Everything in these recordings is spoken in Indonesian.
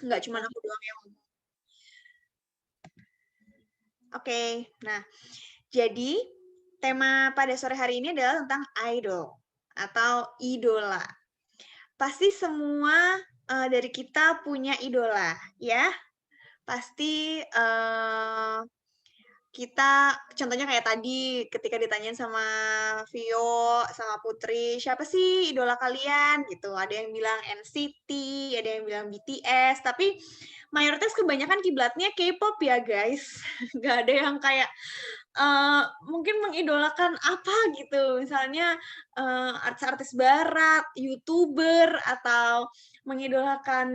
Nggak cuma aku doang yang ngomong. Oke, nah jadi tema pada sore hari ini adalah tentang idol atau idola. Pasti semua dari kita punya idola, ya. Pasti kita contohnya kayak tadi ketika ditanyain sama Vio, sama Putri, siapa sih idola kalian gitu. Ada yang bilang NCT, ada yang bilang BTS, tapi mayoritas kebanyakan kiblatnya K-pop ya guys. Gak ada yang kayak mungkin mengidolakan apa gitu. Misalnya artis-artis barat, YouTuber, atau mengidolakan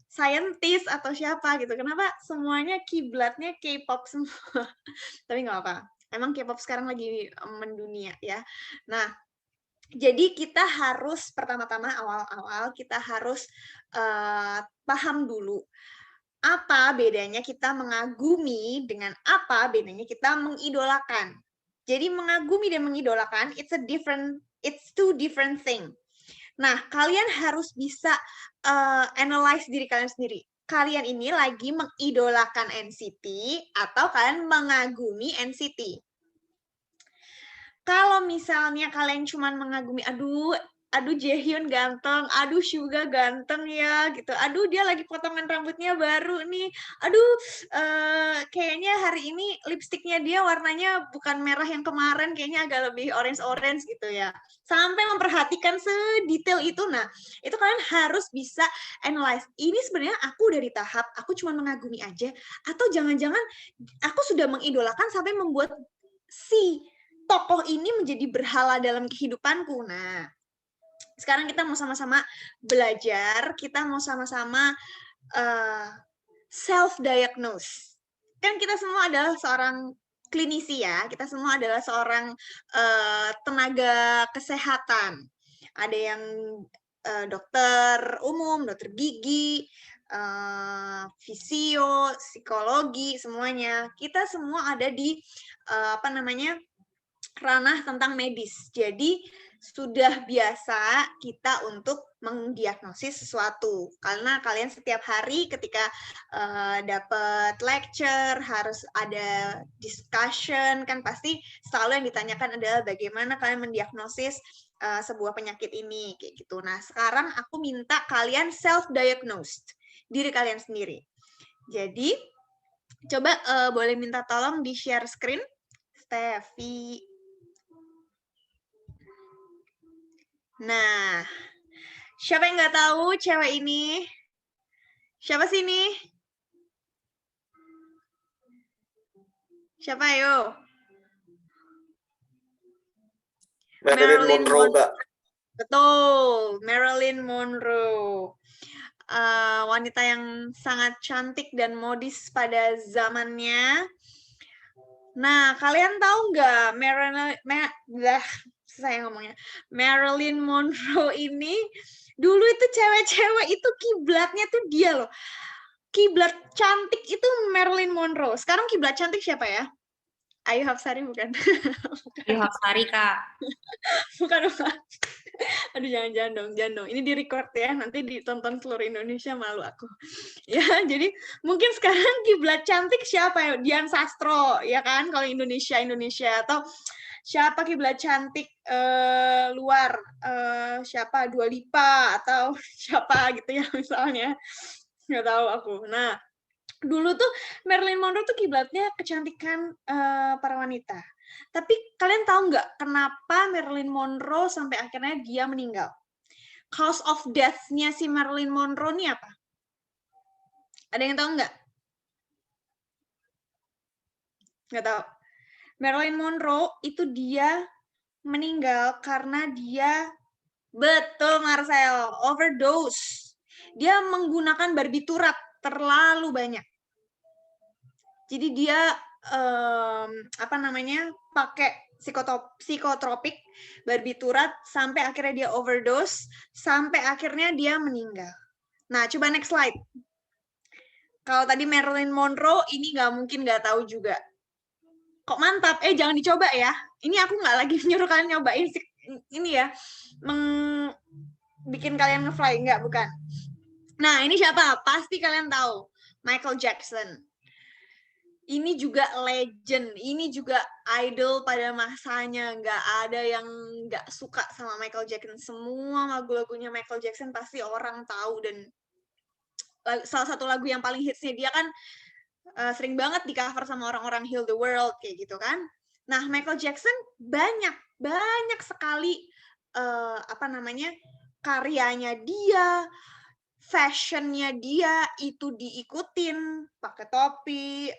saintis atau siapa gitu. Kenapa semuanya kiblatnya K-pop semua? Tapi nggak apa. Emang K-pop sekarang lagi mendunia ya. Nah, jadi kita harus pertama-tama awal-awal kita harus paham dulu apa bedanya kita mengagumi dengan apa bedanya kita mengidolakan. Jadi mengagumi dan mengidolakan it's two different thing. Nah, kalian harus bisa analyze diri kalian sendiri. Kalian ini lagi mengidolakan NCT atau kalian mengagumi NCT. Kalau misalnya kalian cuma mengagumi, aduh Jaehyun ganteng, aduh Suga ganteng ya gitu, aduh dia lagi potongan rambutnya baru nih, aduh kayaknya hari ini lipstiknya dia warnanya bukan merah yang kemarin, kayaknya agak lebih orange-orange gitu ya. Sampai memperhatikan sedetail itu, nah itu kalian harus bisa analyze. Ini sebenarnya aku dari tahap aku cuma mengagumi aja, atau jangan-jangan aku sudah mengidolakan sampai membuat si tokoh ini menjadi berhala dalam kehidupanku. Nah, sekarang kita mau sama-sama belajar, kita mau sama-sama self-diagnose. Kan kita semua adalah seorang klinisi ya, kita semua adalah seorang tenaga kesehatan. Ada yang dokter umum, dokter gigi, fisio, psikologi, semuanya. Kita semua ada di ranah tentang medis. Jadi sudah biasa kita untuk mendiagnosis sesuatu. Karena kalian setiap hari ketika dapat lecture, harus ada discussion, kan pasti selalu yang ditanyakan adalah bagaimana kalian mendiagnosis sebuah penyakit ini, kayak gitu. Nah, sekarang aku minta kalian self-diagnosed diri kalian sendiri. Jadi, coba boleh minta tolong di-share screen, Steffi. Nah, siapa yang nggak tahu cewek ini? Siapa sih ini? Siapa ayo? Marilyn Monroe, Kak. Betul, Marilyn Monroe. Wanita yang sangat cantik dan modis pada zamannya. Nah, kalian tahu nggak saya ngomongnya. Marilyn Monroe ini dulu itu cewek-cewek itu kiblatnya tuh dia loh. Kiblat cantik itu Marilyn Monroe. Sekarang kiblat cantik siapa ya? Ayu Hapsari bukan? Ayu Hapsari, Kak. Bukan. Aduh, jangan dong. Ini di record ya, nanti ditonton seluruh Indonesia, malu aku. Ya, jadi mungkin sekarang kiblat cantik siapa ya? Dian Sastro, ya kan? Kalau Indonesia. Atau siapa kiblat cantik luar? Siapa? Dua Lipa atau siapa gitu ya misalnya. Nggak tahu aku. Nah, dulu tuh Marilyn Monroe tuh kiblatnya kecantikan para wanita. Tapi kalian tahu nggak kenapa Marilyn Monroe sampai akhirnya dia meninggal? Cause of death-nya si Marilyn Monroe ini apa? Ada yang tahu nggak? Nggak tahu. Marilyn Monroe itu dia meninggal karena dia, betul Marcel, overdose. Dia menggunakan barbiturat terlalu banyak. Jadi dia pakai psikotropik, barbiturat sampai akhirnya dia overdose, sampai akhirnya dia meninggal. Nah, coba next slide. Kalau tadi Marilyn Monroe, ini nggak mungkin nggak tahu juga. Kok mantap? Jangan dicoba ya. Ini aku nggak lagi nyuruh kalian nyobain ini ya, bikin kalian nge-fly, nggak, bukan. Nah, ini siapa? Pasti kalian tahu. Michael Jackson. Ini juga legend. Ini juga idol pada masanya. Nggak ada yang nggak suka sama Michael Jackson. Semua lagu-lagunya Michael Jackson pasti orang tahu. Dan salah satu lagu yang paling hitsnya dia kan sering banget di cover sama orang-orang Heal the World kayak gitu kan. Nah, Michael Jackson banyak sekali karyanya dia, fashionnya dia itu diikutin, pakai topi,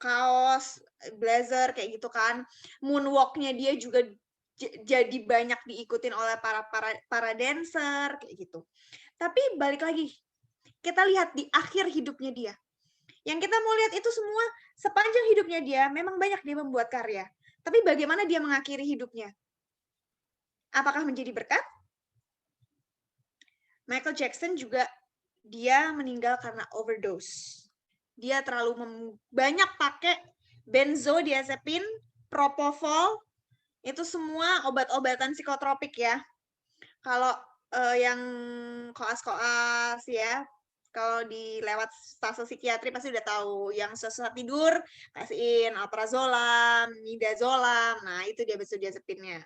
kaos, blazer kayak gitu kan. Moonwalk-nya dia juga jadi banyak diikutin oleh para dancer kayak gitu. Tapi balik lagi, kita lihat di akhir hidupnya dia. Yang kita mau lihat itu semua sepanjang hidupnya dia, memang banyak dia membuat karya. Tapi bagaimana dia mengakhiri hidupnya? Apakah menjadi berkat? Michael Jackson juga dia meninggal karena overdose. Dia terlalu banyak pakai benzodiazepin, propofol, itu semua obat-obatan psikotropik ya. Kalau yang koas-koas ya, kalau lewat stase psikiatri pasti udah tahu. Yang susah tidur, kasihin alprazolam, midazolam. Nah, itu dia benzodiazepinnya.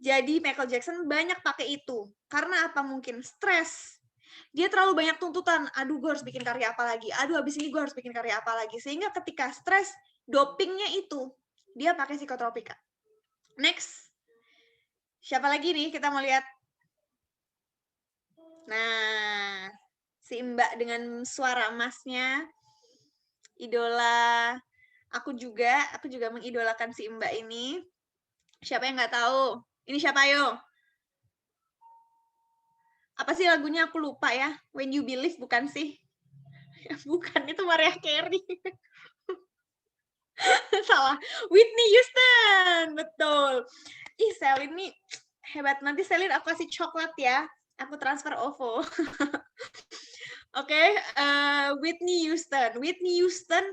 Jadi Michael Jackson banyak pakai itu. Karena apa? Mungkin stres. Dia terlalu banyak tuntutan. Aduh, gue harus bikin karya apa lagi? Aduh, habis ini gue harus bikin karya apa lagi? Sehingga ketika stres, dopingnya itu, dia pakai psikotropika. Next. Siapa lagi nih kita mau lihat? Nah, si Mbak dengan suara emasnya, idola. Aku juga mengidolakan si Mbak ini. Siapa yang nggak tahu? Ini siapa yo? Apa sih lagunya? Aku lupa ya. When You Believe bukan sih? Bukan, itu Mariah Carey. Salah. Whitney Houston, betul. Ih, Selin nih hebat. Nanti Selin aku kasih coklat ya. Aku transfer OVO. Oke, Whitney Houston. Whitney Houston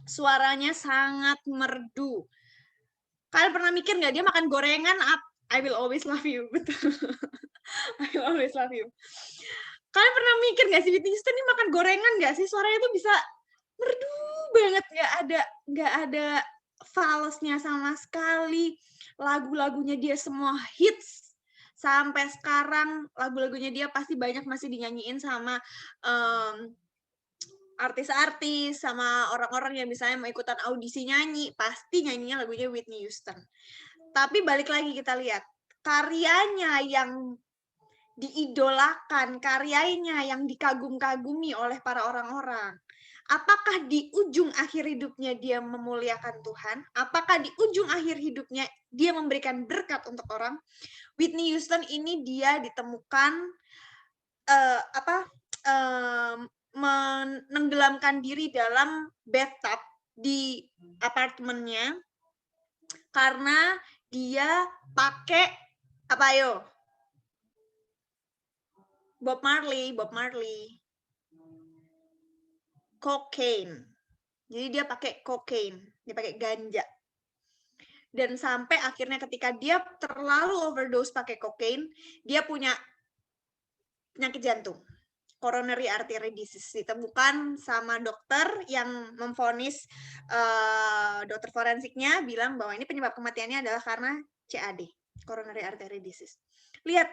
suaranya sangat merdu. Kalian pernah mikir nggak dia makan gorengan? I will always love you. Betul. I will always love you. Kalian pernah mikir nggak sih Whitney Houston ini makan gorengan nggak sih? Suaranya tuh bisa merdu banget, nggak ada falsnya sama sekali. Lagu-lagunya dia semua hits. Sampai sekarang lagu-lagunya dia pasti banyak masih dinyanyiin sama artis-artis, sama orang-orang yang misalnya mau ikutan audisi nyanyi, pasti nyanyinya lagunya Whitney Houston. Tapi balik lagi kita lihat, karyanya yang diidolakan, karyanya yang dikagum-kagumi oleh para orang-orang. Apakah di ujung akhir hidupnya dia memuliakan Tuhan? Apakah di ujung akhir hidupnya dia memberikan berkat untuk orang? Whitney Houston ini dia ditemukan menenggelamkan diri dalam bathtub di apartemennya karena dia pakai apa yo? Bob Marley. Cocaine. Jadi dia pakai cocaine, dia pakai ganja. Dan sampai akhirnya ketika dia terlalu overdose pakai cocaine, dia punya penyakit jantung. Coronary artery disease, ditemukan sama dokter yang memvonis, dokter forensiknya bilang bahwa ini penyebab kematiannya adalah karena CAD, coronary artery disease. Lihat,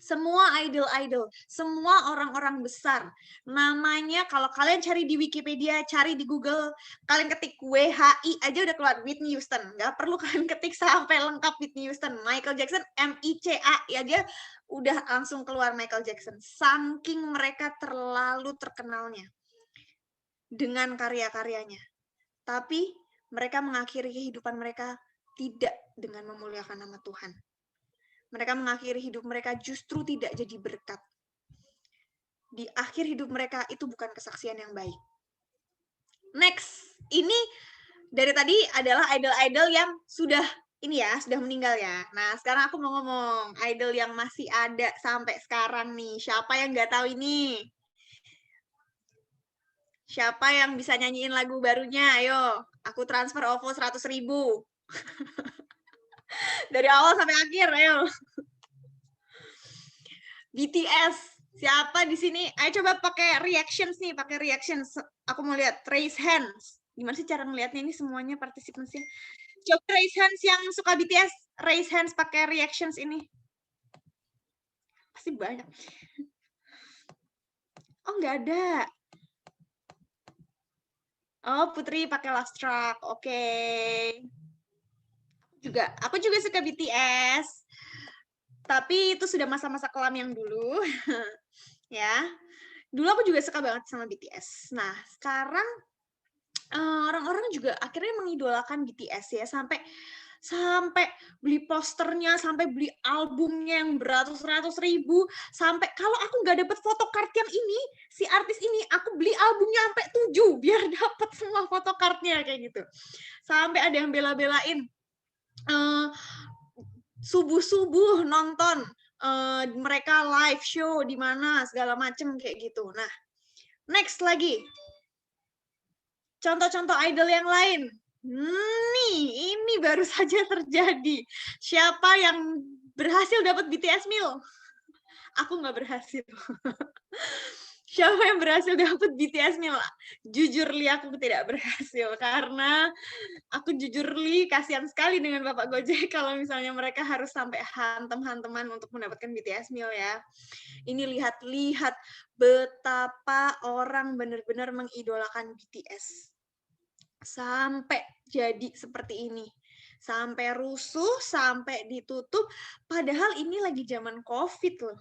semua idol-idol, semua orang-orang besar, namanya kalau kalian cari di Wikipedia, cari di Google, kalian ketik WHI aja udah keluar Whitney Houston. Nggak perlu kalian ketik sampai lengkap Whitney Houston. Michael Jackson, MICA, ya dia udah langsung keluar Michael Jackson. Saking mereka terlalu terkenalnya dengan karya-karyanya. Tapi mereka mengakhiri kehidupan mereka tidak dengan memuliakan nama Tuhan. Mereka mengakhiri hidup mereka justru tidak jadi berkat. Di akhir hidup mereka itu bukan kesaksian yang baik. Next, ini dari tadi adalah idol-idol yang sudah meninggal ya. Nah, sekarang aku mau ngomong idol yang masih ada sampai sekarang nih. Siapa yang nggak tahu ini? Siapa yang bisa nyanyiin lagu barunya? Ayo, aku transfer OVO 100.000. Dari awal sampai akhir, ayo. BTS, Siapa di sini? Ayo coba pakai reactions nih, pakai reactions. Aku mau lihat raise hands. Gimana sih cara ngelihatnya ini semuanya participants-nya? Coba raise hands yang suka BTS, raise hands pakai reactions ini. Pasti banyak. Oh, nggak ada. Oh, Putri pakai Last Track. Oke. Aku juga suka BTS. Tapi itu sudah masa-masa kelam yang dulu. Ya. Dulu aku juga suka banget sama BTS. Nah, sekarang orang-orang juga akhirnya mengidolakan BTS ya, sampai beli posternya, sampai beli albumnya yang beratus-ratus ribu, sampai kalau aku nggak dapet photocard yang ini, si artis ini, aku beli albumnya sampai 7 biar dapet semua photocardnya kayak gitu. Sampai ada yang bela-belain subuh-subuh nonton mereka live show di mana segala macem kayak gitu. Nah, next lagi. Contoh-contoh idol yang lain. Ini baru saja terjadi. Siapa yang berhasil dapat BTS meal? Aku nggak berhasil. Siapa yang berhasil dapat BTS meal? Jujur Li, aku tidak berhasil karena aku jujur Li kasihan sekali dengan Bapak Gojek kalau misalnya mereka harus sampai hantem-hanteman untuk mendapatkan BTS meal ya. Ini lihat betapa orang benar-benar mengidolakan BTS. Sampai jadi seperti ini. Sampai rusuh, sampai ditutup. Padahal ini lagi zaman COVID loh.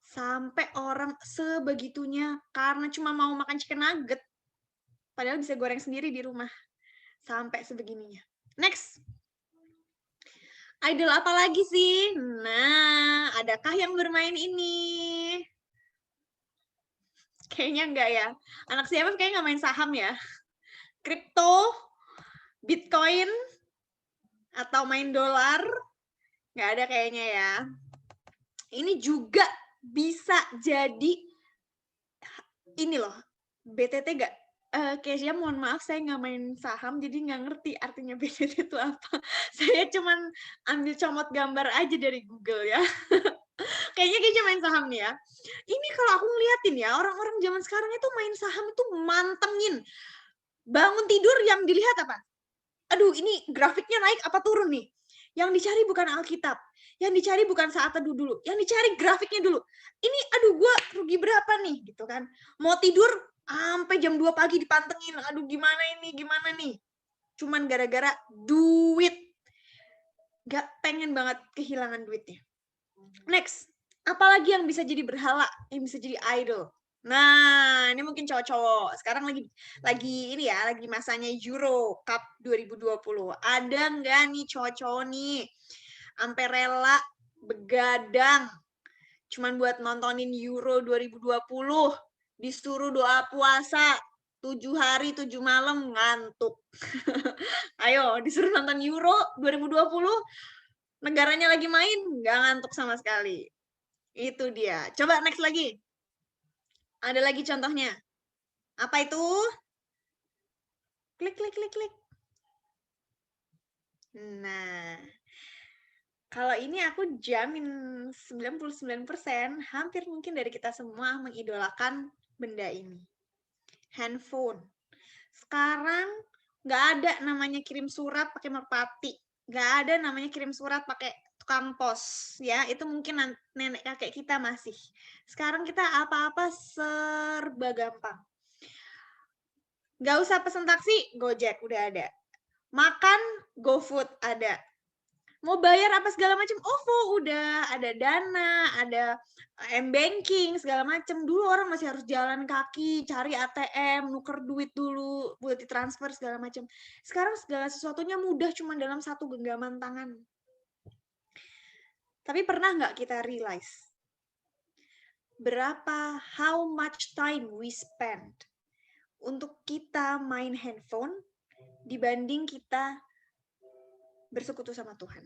Sampai orang sebegitunya karena cuma mau makan chicken nugget. Padahal bisa goreng sendiri di rumah. Sampai sebegininya. Next. Idol apa lagi sih? Nah, adakah yang bermain ini? Kayaknya enggak ya. Anak siapa kayaknya nggak main saham ya. Kripto, Bitcoin, atau main dolar. Nggak ada kayaknya ya. Ini juga bisa jadi ini loh, BTT nggak? Kayaknya mohon maaf saya nggak main saham jadi nggak ngerti artinya BTT itu apa. Saya cuman ambil comot gambar aja dari Google ya. Kayaknya main saham nih ya. Ini kalau aku ngeliatin ya, orang-orang zaman sekarang itu main saham itu mantengin. Bangun tidur yang dilihat apa? Aduh, ini grafiknya naik apa turun nih? Yang dicari bukan Alkitab. Yang dicari bukan saat teduh dulu. Yang dicari grafiknya dulu. Ini, aduh, gue rugi berapa nih? Gitu kan. Mau tidur, sampai jam 2 pagi dipantengin. Aduh, gimana nih? Cuman gara-gara duit. Gak pengen banget kehilangan duitnya. Next. Apalagi yang bisa jadi berhala? Yang bisa jadi idol? Nah, ini mungkin cowok-cowok. Sekarang lagi ini ya, lagi masanya Euro Cup 2020. Ada nggak nih cowok-cowok nih sampai rela begadang cuman buat nontonin Euro 2020, disuruh doa puasa 7 hari 7 malam ngantuk. Ayo, disuruh nonton Euro 2020, negaranya lagi main, nggak ngantuk sama sekali. Itu dia. Coba next lagi. Ada lagi contohnya. Apa itu? Klik. Nah, kalau ini aku jamin 99% hampir mungkin dari kita semua mengidolakan benda ini. Handphone. Sekarang nggak ada namanya kirim surat pakai merpati. Nggak ada namanya kirim surat pakai tukang pos. Ya, itu mungkin nenek kakek kita masih. Sekarang kita apa-apa serba gampang. Nggak usah pesen taksi, Gojek udah ada. Makan, GoFood ada. Mau bayar apa segala macam, OVO udah, ada Dana, ada M-Banking, segala macam. Dulu orang masih harus jalan kaki, cari ATM, nuker duit dulu, buat ditransfer segala macam. Sekarang segala sesuatunya mudah cuma dalam satu genggaman tangan. Tapi pernah nggak kita realize how much time we spend untuk kita main handphone dibanding kita bersekutu sama Tuhan?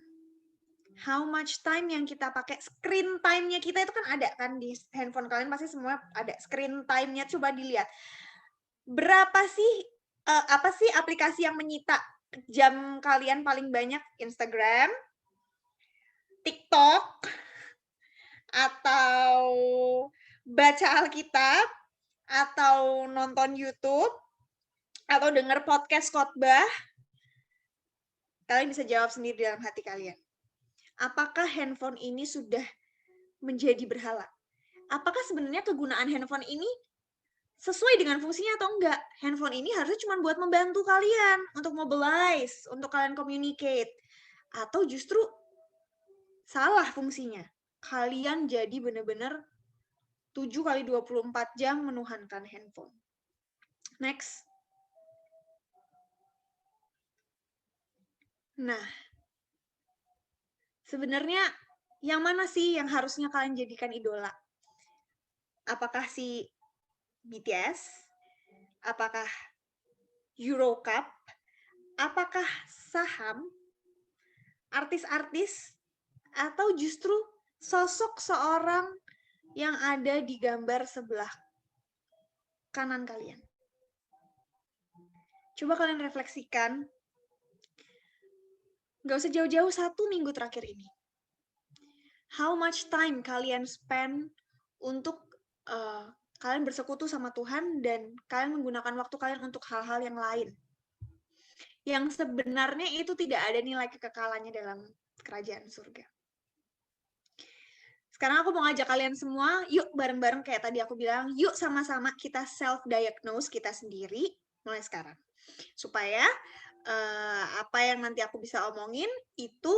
How much time yang kita pakai, screen time-nya kita itu kan ada kan di handphone kalian pasti semua ada screen time-nya, coba dilihat. Berapa sih apa sih aplikasi yang menyita jam kalian paling banyak? Instagram, TikTok, atau baca Alkitab, atau nonton YouTube, atau dengar podcast khotbah, kalian bisa jawab sendiri dalam hati kalian. Apakah handphone ini sudah menjadi berhala? Apakah sebenarnya kegunaan handphone ini sesuai dengan fungsinya atau enggak? Handphone ini harusnya cuma buat membantu kalian untuk mobilize, untuk kalian communicate. Atau justru salah fungsinya. Kalian jadi benar-benar 7x24 jam menuhankan handphone. Next. Nah, sebenarnya yang mana sih yang harusnya kalian jadikan idola? Apakah si BTS? Apakah Eurocup? Apakah saham? Artis-artis? Atau justru sosok seorang yang ada di gambar sebelah kanan kalian? Coba kalian refleksikan. Gak usah jauh-jauh 1 minggu terakhir ini. How much time kalian spend untuk kalian bersekutu sama Tuhan dan kalian menggunakan waktu kalian untuk hal-hal yang lain. Yang sebenarnya itu tidak ada nilai kekekalannya dalam kerajaan surga. Sekarang aku mau ngajak kalian semua, yuk bareng-bareng kayak tadi aku bilang, yuk sama-sama kita self-diagnose kita sendiri mulai sekarang. Supaya apa yang nanti aku bisa omongin itu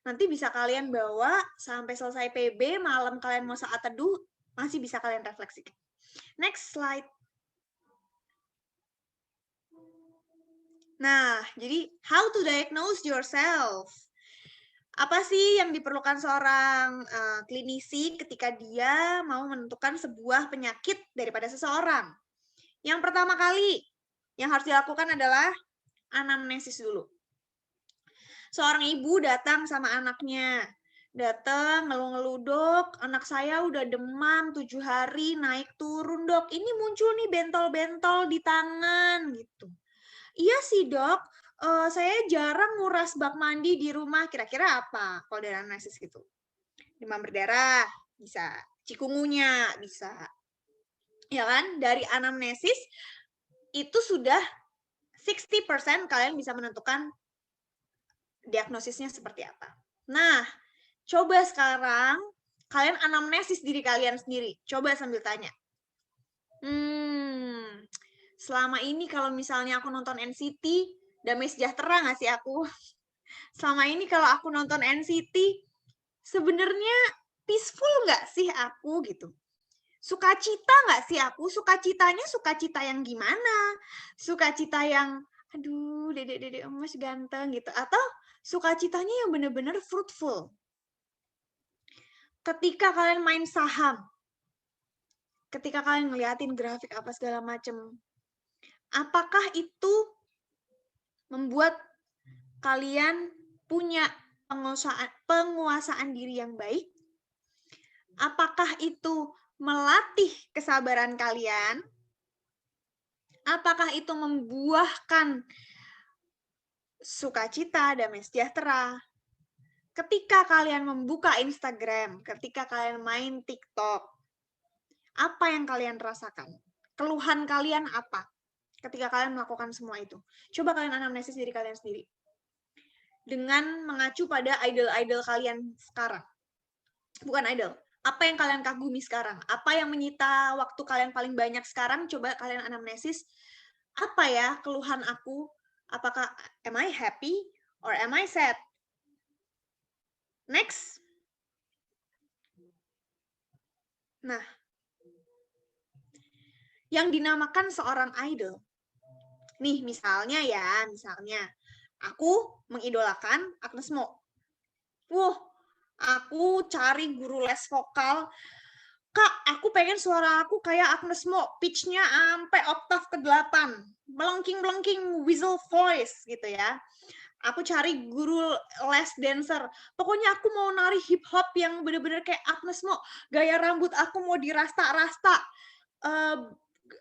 nanti bisa kalian bawa sampai selesai PB, malam kalian mau saat teduh, masih bisa kalian refleksikan. Next slide. Nah, jadi how to diagnose yourself? Apa sih yang diperlukan seorang klinisi ketika dia mau menentukan sebuah penyakit daripada seseorang? Yang pertama kali yang harus dilakukan adalah anamnesis dulu. Seorang ibu datang sama anaknya. Datang, ngeluh-ngeluh, dok, anak saya udah demam 7 hari, naik turun, dok. Ini muncul nih bentol-bentol di tangan, gitu. Iya sih, dok. Saya jarang nguras bak mandi di rumah. Kira-kira apa kalau dari anamnesis gitu? Demam berdarah, bisa. Cikungunya, bisa. Ya kan? Dari anamnesis, itu sudah 60% kalian bisa menentukan diagnosisnya seperti apa. Nah, coba sekarang kalian anamnesis diri kalian sendiri. Coba sambil tanya. Selama ini kalau misalnya aku nonton NCT, damai sejahtera nggak sih aku? Selama ini kalau aku nonton NCT, sebenarnya peaceful nggak sih aku gitu? Sukacita nggak sih aku? Sukacitanya sukacita yang gimana? Sukacita yang, aduh, dedek-dedek emas ganteng gitu. Atau sukacitanya yang benar-benar fruitful. Ketika kalian main saham, ketika kalian ngeliatin grafik apa segala macem, apakah itu membuat kalian punya penguasaan diri yang baik? Apakah itu melatih kesabaran kalian? Apakah itu membuahkan sukacita, damai sejahtera? Ketika kalian membuka Instagram, ketika kalian main TikTok, apa yang kalian rasakan? Keluhan kalian apa ketika kalian melakukan semua itu? Coba kalian anamnesis diri kalian sendiri. Dengan mengacu pada idol-idol kalian sekarang. Bukan idol. Apa yang kalian kagumi sekarang? Apa yang menyita waktu kalian paling banyak sekarang? Coba kalian anamnesis. Apa ya keluhan aku? Apakah am I happy or am I sad? Next. Nah, yang dinamakan seorang idol. Nih, misalnya aku mengidolakan Agnes Mo. Aku cari guru les vokal. Kak, aku pengen suara aku kayak Agnes Mo, pitch-nya sampai oktav ke-8. Melengking-melengking whistle voice gitu ya. Aku cari guru les dancer. Pokoknya aku mau nari hip hop yang bener-bener kayak Agnes Mo. Gaya rambut aku mau dirasta-rasta.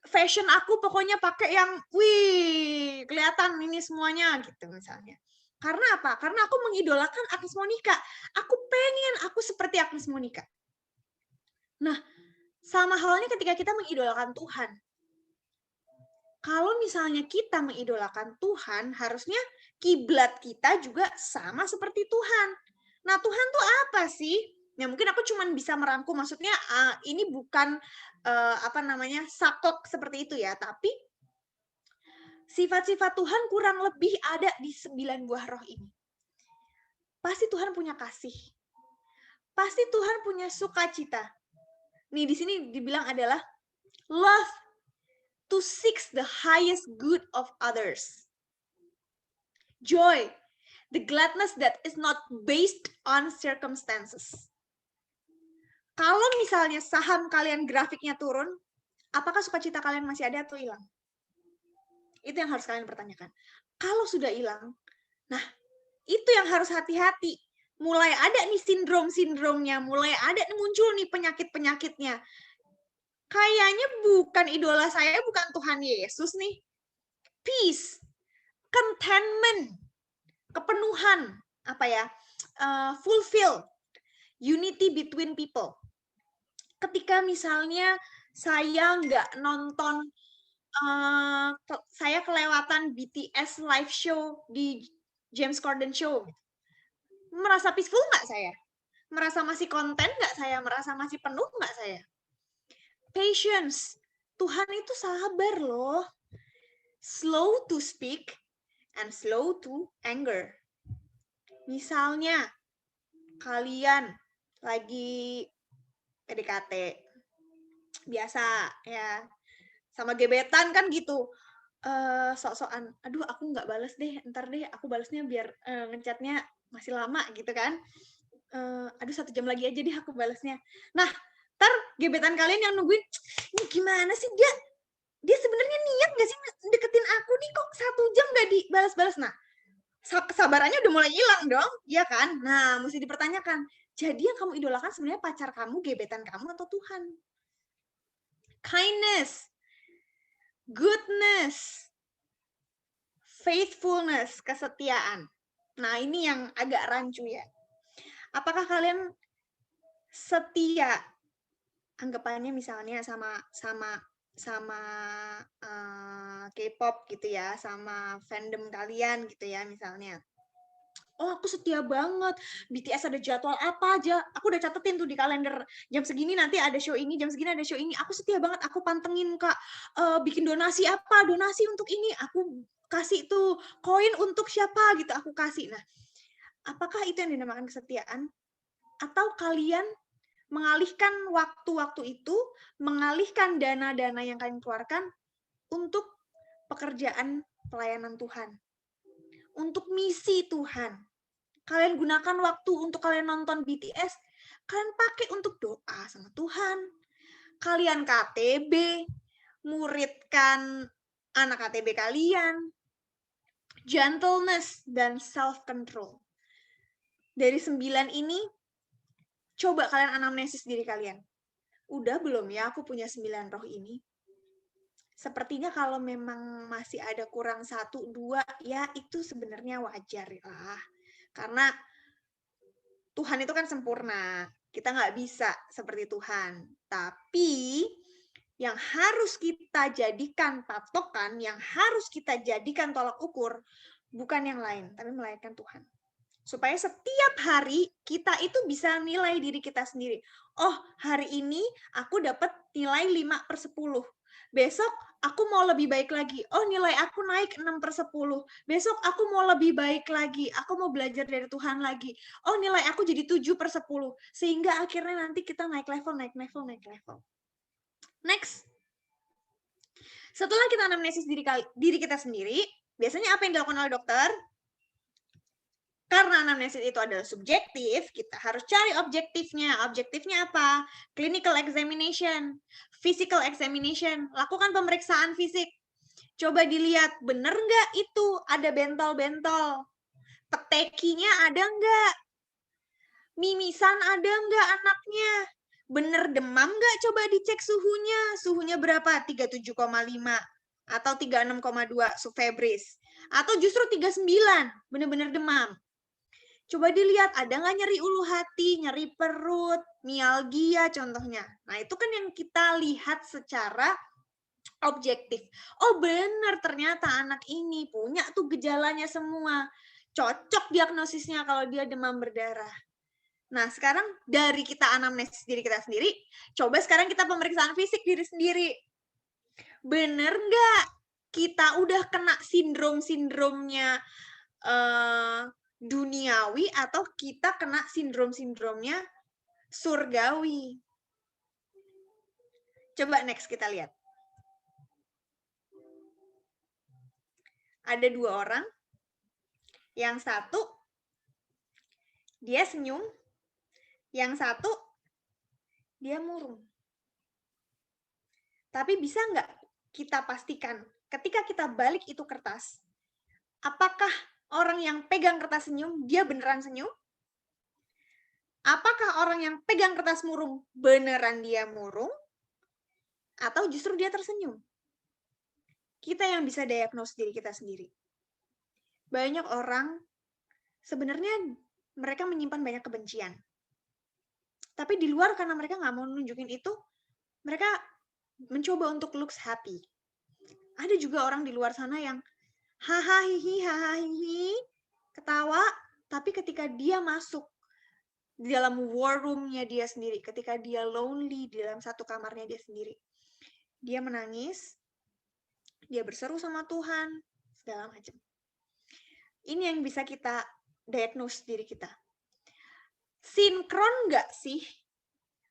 Fashion aku pokoknya pakai yang kelihatan ini semuanya gitu misalnya. Karena apa? Karena aku mengidolakan Agnes Monica. Aku pengen aku seperti Agnes Monica. Nah, sama halnya ketika kita mengidolakan Tuhan. Kalau misalnya kita mengidolakan Tuhan, harusnya kiblat kita juga sama seperti Tuhan. Nah, Tuhan tuh apa sih? Ya mungkin aku cuma bisa merangkum, maksudnya ini bukan saklek seperti itu ya, tapi sifat-sifat Tuhan kurang lebih ada di 9 buah roh ini. Pasti Tuhan punya kasih. Pasti Tuhan punya sukacita. Nih di sini dibilang adalah love to seek the highest good of others. Joy, the gladness that is not based on circumstances. Kalau misalnya saham kalian grafiknya turun, apakah sukacita kalian masih ada atau hilang? Itu yang harus kalian pertanyakan. Kalau sudah hilang, nah itu yang harus hati-hati. Mulai ada nih sindrom-sindromnya, mulai ada nih muncul nih penyakit-penyakitnya. Kayaknya bukan idola saya, bukan Tuhan Yesus nih. Peace, contentment, kepenuhan, fulfill, unity between people. Ketika misalnya saya nggak nonton, saya kelewatan BTS live show di James Corden Show, merasa peaceful nggak saya? Merasa masih konten nggak saya? Merasa masih penuh nggak saya? Patience. Tuhan itu sabar loh. Slow to speak and slow to anger. Misalnya, kalian lagi PDKT. Biasa ya. Sama gebetan kan gitu. Sok-sokan, aduh aku nggak balas deh, ntar deh aku balasnya biar ngechatnya masih lama gitu kan. Aduh 1 jam lagi aja deh aku balasnya. Nah, ntar gebetan kalian yang nungguin, ini gimana sih dia sebenarnya niat nggak sih deketin aku nih, kok 1 jam nggak dibalas-balas. Nah, kesabarannya udah mulai hilang dong, ya kan? Nah, mesti dipertanyakan. Jadi yang kamu idolakan sebenarnya pacar kamu, gebetan kamu, atau Tuhan? Kindness, goodness, faithfulness, kesetiaan. Nah, ini yang agak rancu ya. Apakah kalian setia? Anggapannya misalnya sama K-pop gitu ya, sama fandom kalian gitu ya misalnya. Oh, aku setia banget. BTS ada jadwal apa aja, aku udah catetin tuh di kalender. Jam segini nanti ada show ini, jam segini ada show ini. Aku setia banget, aku pantengin Kak. Bikin donasi apa? Donasi untuk ini. Aku kasih tuh koin untuk siapa gitu, aku kasih. Nah, apakah itu yang dinamakan kesetiaan? Atau kalian mengalihkan waktu-waktu itu, mengalihkan dana-dana yang kalian keluarkan untuk pekerjaan pelayanan Tuhan, untuk misi Tuhan. Kalian gunakan waktu untuk kalian nonton BTS, kalian pakai untuk doa sama Tuhan. Kalian KTB, muridkan anak KTB kalian. Gentleness dan self-control. Dari 9 ini, coba kalian anamnesis diri kalian. Udah belum ya aku punya 9 roh ini? Sepertinya kalau memang masih ada kurang 1, 2, ya itu sebenarnya wajar lah. Karena Tuhan itu kan sempurna. Kita nggak bisa seperti Tuhan. Tapi yang harus kita jadikan patokan, yang harus kita jadikan tolak ukur, bukan yang lain, tapi melainkan Tuhan. Supaya setiap hari kita itu bisa nilai diri kita sendiri. Oh, hari ini aku dapat nilai 5/10. Besok aku mau lebih baik lagi. Oh, nilai aku naik 6/10. Besok aku mau lebih baik lagi. Aku mau belajar dari Tuhan lagi. Oh, nilai aku jadi 7/10. Sehingga akhirnya nanti kita naik level. Next. Setelah kita anamnesis diri kita sendiri, biasanya apa yang dilakukan oleh dokter? Karena anamnesis itu adalah subjektif, kita harus cari objektifnya. Objektifnya apa? Clinical examination, physical examination, lakukan pemeriksaan fisik. Coba dilihat, bener nggak itu ada bentol-bentol? Petekinya ada nggak? Mimisan ada nggak anaknya? Bener demam nggak? Coba dicek suhunya. Suhunya berapa? 37,5 atau 36,2 sufebris. Atau justru 39, bener-bener demam. Coba dilihat, ada nggak nyeri ulu hati, nyeri perut, mialgia contohnya. Nah, itu kan yang kita lihat secara objektif. Oh, benar, ternyata anak ini punya tuh gejalanya semua. Cocok diagnosisnya kalau dia demam berdarah. Nah, sekarang dari kita anamnesis diri kita sendiri, coba sekarang kita pemeriksaan fisik diri sendiri. Bener nggak kita udah kena sindrom-sindromnya duniawi atau kita kena sindrom-sindromnya surgawi? Coba next kita lihat. Ada 2 orang. Yang satu, dia senyum. Yang satu, dia murung. Tapi bisa nggak kita pastikan ketika kita balik itu kertas, apakah orang yang pegang kertas senyum, dia beneran senyum? Apakah orang yang pegang kertas murung, beneran dia murung? Atau justru dia tersenyum? Kita yang bisa diagnosis diri kita sendiri. Banyak orang, sebenarnya mereka menyimpan banyak kebencian. Tapi di luar karena mereka nggak mau nunjukin itu, mereka mencoba untuk looks happy. Ada juga orang di luar sana yang hahaha hihi, ketawa, tapi ketika dia masuk di dalam war room-nya dia sendiri, ketika dia lonely di dalam satu kamarnya dia sendiri, dia menangis, dia berseru sama Tuhan, segala macam. Ini yang bisa kita diagnose diri kita. Sinkron nggak sih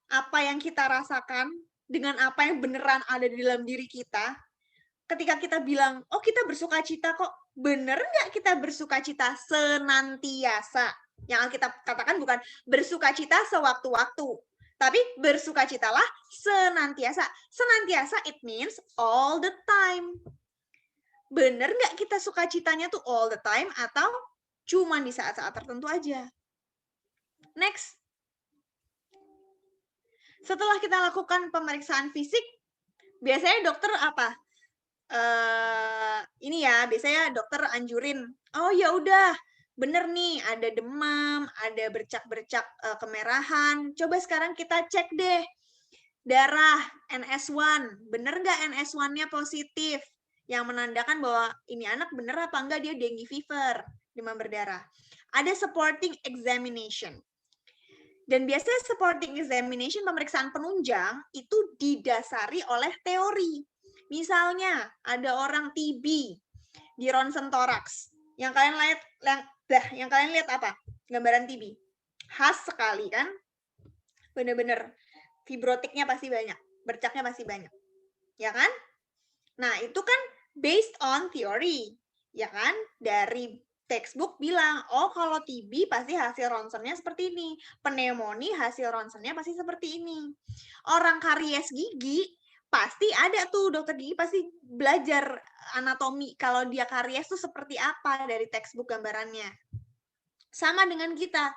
apa yang kita rasakan dengan apa yang beneran ada di dalam diri kita? Ketika kita bilang, oh kita bersuka cita kok, bener nggak kita bersuka cita senantiasa? Yang kita katakan bukan bersuka cita sewaktu-waktu, tapi bersuka citalah senantiasa. Senantiasa it means all the time. Bener nggak kita suka citanya tuh all the time atau cuma di saat-saat tertentu aja? Next. Setelah kita lakukan pemeriksaan fisik, biasanya dokter apa? Ini ya, biasanya dokter anjurin, oh ya udah, bener nih, ada demam, ada bercak-bercak kemerahan. Coba sekarang kita cek deh darah NS1, bener nggak NS1-nya positif? Yang menandakan bahwa ini anak bener apa enggak dia dengue fever, demam berdarah. Ada supporting examination. Dan biasanya supporting examination, pemeriksaan penunjang, itu didasari oleh teori. Misalnya, ada orang TB di ronsen toraks. Yang kalian lihat apa? Gambaran TB. Khas sekali kan? Bener-bener fibrotiknya pasti banyak, bercaknya pasti banyak. Ya kan? Nah, itu kan based on theory. Ya kan? Dari textbook bilang, oh kalau TB pasti hasil ronsennya seperti ini. Pneumonia hasil ronsennya pasti seperti ini. Orang karies gigi, pasti ada tuh dokter gigi pasti belajar anatomi. Kalau dia karies tuh seperti apa dari textbook gambarannya. Sama dengan kita.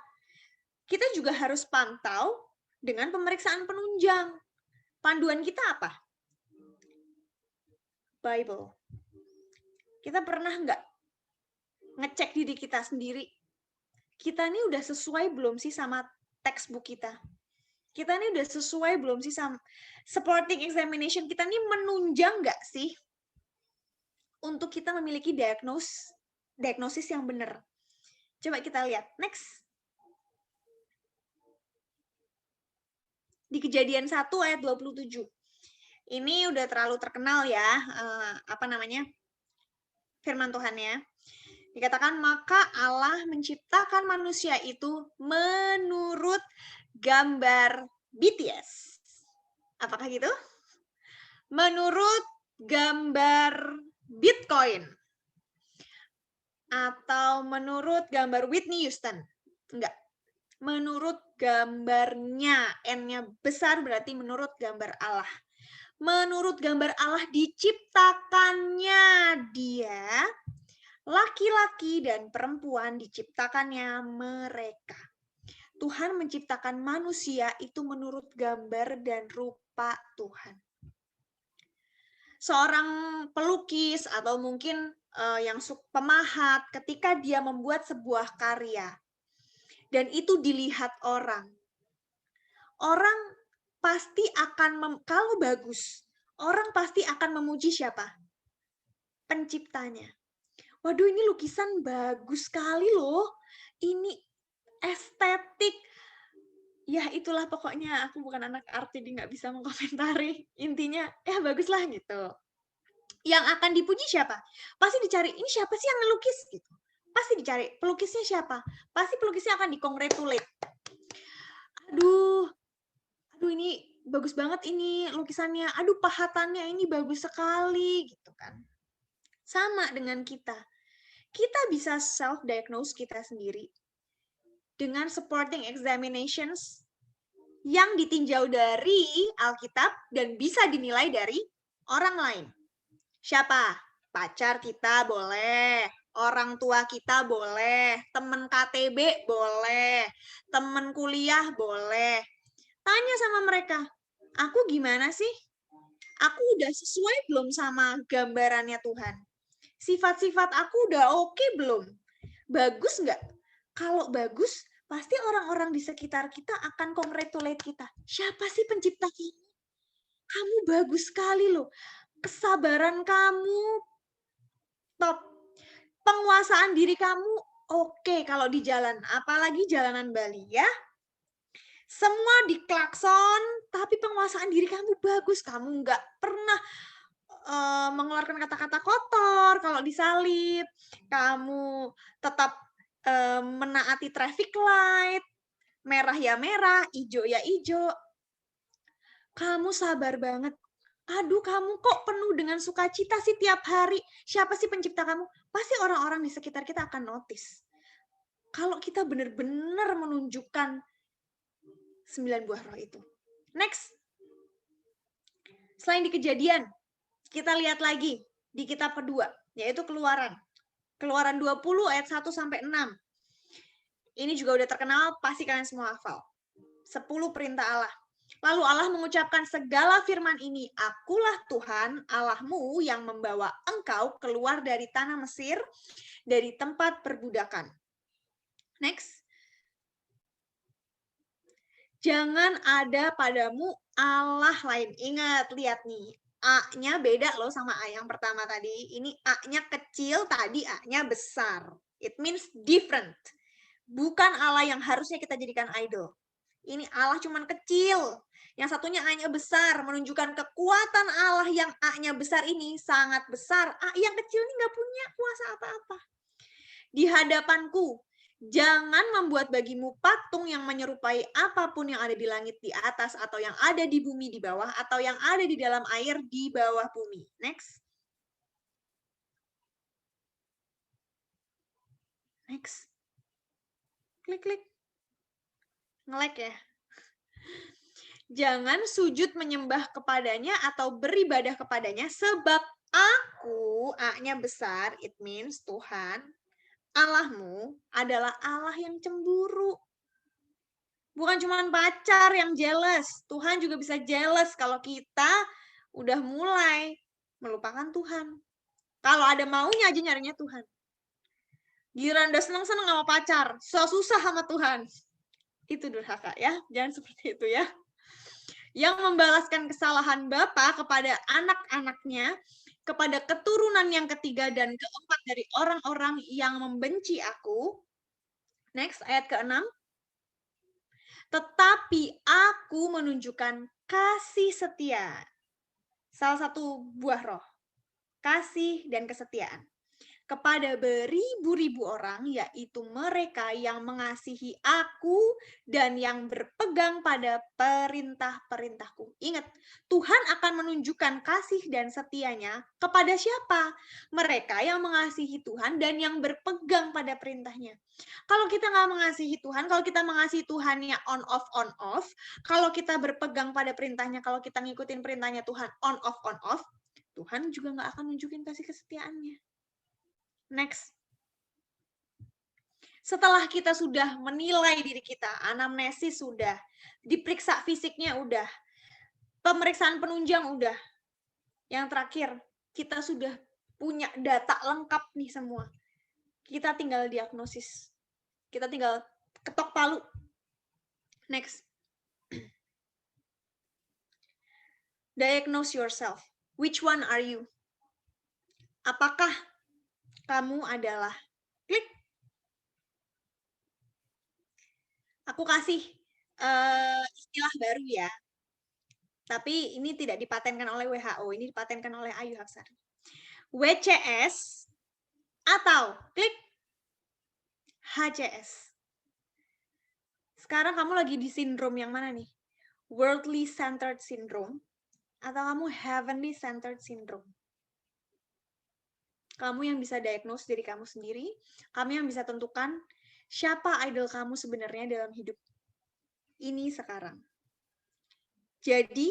Kita juga harus pantau dengan pemeriksaan penunjang. Panduan kita apa? Bible. Kita pernah nggak ngecek diri kita sendiri, kita ini udah sesuai belum sih sama textbook kita? Kita ini udah sesuai belum sih sama supporting examination kita ini menunjang nggak sih untuk kita memiliki diagnosis yang benar? Coba kita lihat, next. Di Kejadian 1 ayat 27. Ini udah terlalu terkenal ya, firman Tuhannya. Dikatakan, maka Allah menciptakan manusia itu menurut gambar BTS. Apakah gitu? Menurut gambar Bitcoin. Atau menurut gambar Whitney Houston. Enggak. Menurut gambarnya. N-nya besar berarti menurut gambar Allah. Menurut gambar Allah diciptakannya dia, laki-laki dan perempuan diciptakannya mereka. Tuhan menciptakan manusia itu menurut gambar dan rupa Tuhan. Seorang pelukis atau mungkin yang pemahat, ketika dia membuat sebuah karya, dan itu dilihat orang. Orang pasti akan, kalau bagus, orang pasti akan memuji siapa? Penciptanya. Waduh, ini lukisan bagus sekali loh. Ini estetik. Ya itulah pokoknya, aku bukan anak art jadi nggak bisa mengkomentari. Intinya, ya baguslah gitu. Yang akan dipuji siapa? Pasti dicari, ini siapa sih yang ngelukis? Gitu. Pasti dicari, pelukisnya siapa? Pasti pelukisnya akan di-congratulate. Aduh ini bagus banget ini lukisannya. Aduh, pahatannya ini bagus sekali gitu kan. Sama dengan kita. Kita bisa self-diagnose kita sendiri dengan supporting examinations yang ditinjau dari Alkitab dan bisa dinilai dari orang lain. Siapa? Pacar kita boleh, orang tua kita boleh, teman KTB boleh, teman kuliah boleh. Tanya sama mereka, aku gimana sih? Aku udah sesuai belum sama gambarannya Tuhan? Sifat-sifat aku udah oke belum? Bagus nggak? Kalau bagus, pasti orang-orang di sekitar kita akan congratulate kita. Siapa sih pencipta kamu? Kamu bagus sekali loh. Kesabaran kamu top. Penguasaan diri kamu oke kalau di jalan. Apalagi jalanan Bali ya. Semua diklakson, tapi penguasaan diri kamu bagus. Kamu nggak pernah mengeluarkan kata-kata kotor kalau disalib. Kamu tetap menaati traffic light. Merah ya merah, hijau ya hijau. Kamu sabar banget. Aduh, kamu kok penuh dengan sukacita sih tiap hari. Siapa sih pencipta kamu? Pasti orang-orang di sekitar kita akan notice. Kalau kita benar-benar menunjukkan 9 buah roh itu. Next. Selain di Kejadian, kita lihat lagi di kitab kedua, yaitu Keluaran. Keluaran 20 ayat 1 sampai 6. Ini juga udah terkenal, pasti kalian semua hafal. 10 perintah Allah. Lalu Allah mengucapkan segala firman ini, akulah Tuhan Allahmu yang membawa engkau keluar dari tanah Mesir, dari tempat perbudakan. Next. Jangan ada padamu Allah lain. Ingat, lihat nih. A-nya beda loh sama A yang pertama tadi. Ini A-nya kecil, tadi A-nya besar. It means different. Bukan Allah yang harusnya kita jadikan idol. Ini Allah cuman kecil. Yang satunya A-nya besar, menunjukkan kekuatan Allah yang A-nya besar ini sangat besar. A yang kecil ini nggak punya kuasa apa-apa. Di hadapanku, jangan membuat bagimu patung yang menyerupai apapun yang ada di langit di atas, atau yang ada di bumi di bawah, atau yang ada di dalam air di bawah bumi. Next. Next. Klik-klik. Nge-lag ya. Jangan sujud menyembah kepadanya atau beribadah kepadanya, sebab aku, A-nya besar, it means Tuhan, Allahmu adalah Allah yang cemburu. Bukan cuma pacar yang jealous, Tuhan juga bisa jealous kalau kita udah mulai melupakan Tuhan. Kalau ada maunya aja nyarinya Tuhan. Giliran udah seneng-seneng sama pacar, susah sama Tuhan. Itu durhaka ya, jangan seperti itu ya. Yang membalaskan kesalahan Bapa kepada anak-anaknya, kepada keturunan yang ketiga dan keempat dari orang-orang yang membenci aku. Next, ayat ke-6. Tetapi aku menunjukkan kasih setia. Salah satu buah roh. Kasih dan kesetiaan. Kepada beribu-ribu orang, yaitu mereka yang mengasihi aku dan yang berpegang pada perintah-perintahku. Ingat, Tuhan akan menunjukkan kasih dan setianya kepada siapa? Mereka yang mengasihi Tuhan dan yang berpegang pada perintahnya. Kalau kita nggak mengasihi Tuhan, kalau kita mengasihi Tuhannya on off, kalau kita berpegang pada perintahnya, kalau kita ngikutin perintahnya Tuhan on off, Tuhan juga nggak akan nunjukin kasih kesetiaannya. Next. Setelah kita sudah menilai diri kita, anamnesis sudah, diperiksa fisiknya udah, pemeriksaan penunjang udah. Yang terakhir, kita sudah punya data lengkap nih semua. Kita tinggal diagnosis. Kita tinggal Ketok palu. Next. Diagnose yourself. Which one are you? Apakah kamu adalah klik. Aku kasih istilah baru ya. Tapi ini tidak dipatenkan oleh WHO, ini dipatenkan oleh Ayu Hapsari. WCS atau klik HCS. Sekarang kamu lagi di sindrom yang mana nih? Worldly centered syndrome atau kamu heavenly centered syndrome? Kamu yang bisa diagnose diri kamu sendiri, kamu yang bisa tentukan siapa idol kamu sebenarnya dalam hidup ini sekarang. Jadi,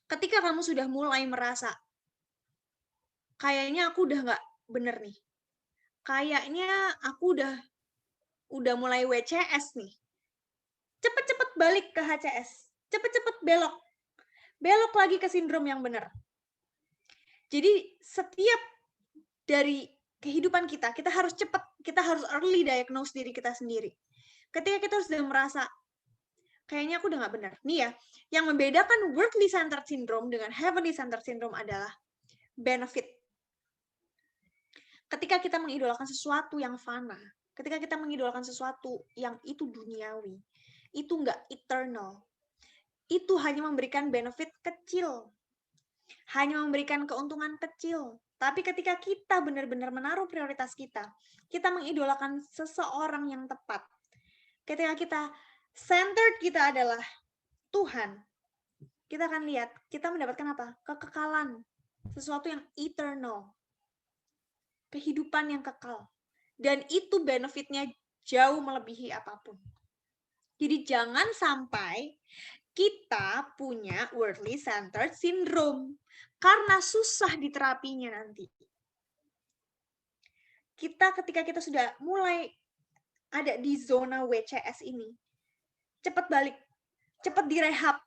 ketika kamu sudah mulai merasa, kayaknya aku udah nggak bener nih, kayaknya aku udah mulai WCS nih, cepet-cepet balik ke HCS, cepet-cepet belok lagi ke sindrom yang benar. Jadi setiap dari kehidupan kita harus cepat, kita harus early diagnose diri kita sendiri. Ketika kita sudah merasa, kayaknya aku udah nggak benar. Nih ya, yang membedakan worldly centered syndrome dengan heavenly centered syndrome adalah benefit. Ketika kita mengidolakan sesuatu yang fana, ketika kita mengidolakan sesuatu yang itu duniawi, itu nggak eternal, itu hanya memberikan benefit kecil, hanya memberikan keuntungan kecil. Tapi ketika kita benar-benar menaruh prioritas kita mengidolakan seseorang yang tepat, ketika kita centered kita adalah Tuhan, kita akan lihat, kita mendapatkan apa? Kekekalan, sesuatu yang eternal, kehidupan yang kekal. Dan itu benefitnya jauh melebihi apapun. Jadi jangan sampai kita punya worldly centered syndrome karena susah diterapinya nanti. Ketika kita sudah mulai ada di zona WCS ini, cepat balik, cepat direhab,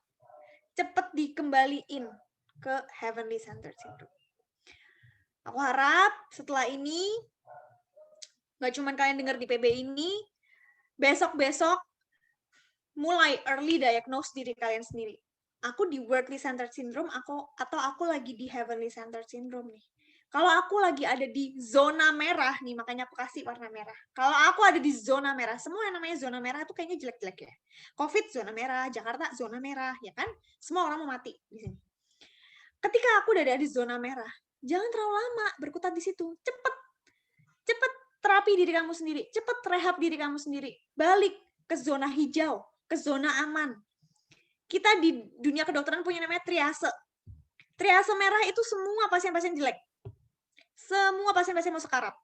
cepat dikembaliin ke heavenly centered syndrome. Aku harap setelah ini nggak cuma kalian dengar di PB ini, besok-besok mulai early diagnose diri kalian sendiri. Aku di worldly centered syndrome, atau aku lagi di heavenly centered syndrome nih. Kalau aku lagi ada di zona merah nih, makanya aku kasih warna merah. Kalau aku ada di zona merah, semua yang namanya zona merah itu kayaknya jelek-jelek ya. COVID zona merah, Jakarta zona merah, ya kan? Semua orang mau mati di sini. Ketika aku udah ada di zona merah, jangan terlalu lama berkutat di situ. Cepet terapi diri kamu sendiri, cepet rehab diri kamu sendiri. Balik ke zona hijau, ke zona aman. Kita di dunia kedokteran punya namanya triase. Triase merah itu semua pasien-pasien jelek. Semua pasien-pasien mau sekarat.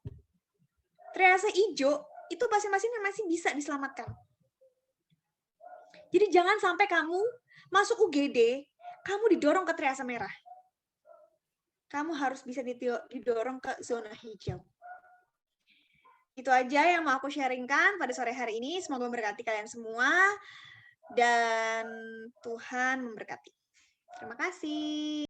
Triase hijau itu pasien-pasien yang masih bisa diselamatkan. Jadi jangan sampai kamu masuk UGD, kamu didorong ke triase merah. Kamu harus bisa didorong ke zona hijau. Itu aja yang mau aku sharingkan pada sore hari ini. Semoga memberkati kalian semua. Dan Tuhan memberkati. Terima kasih.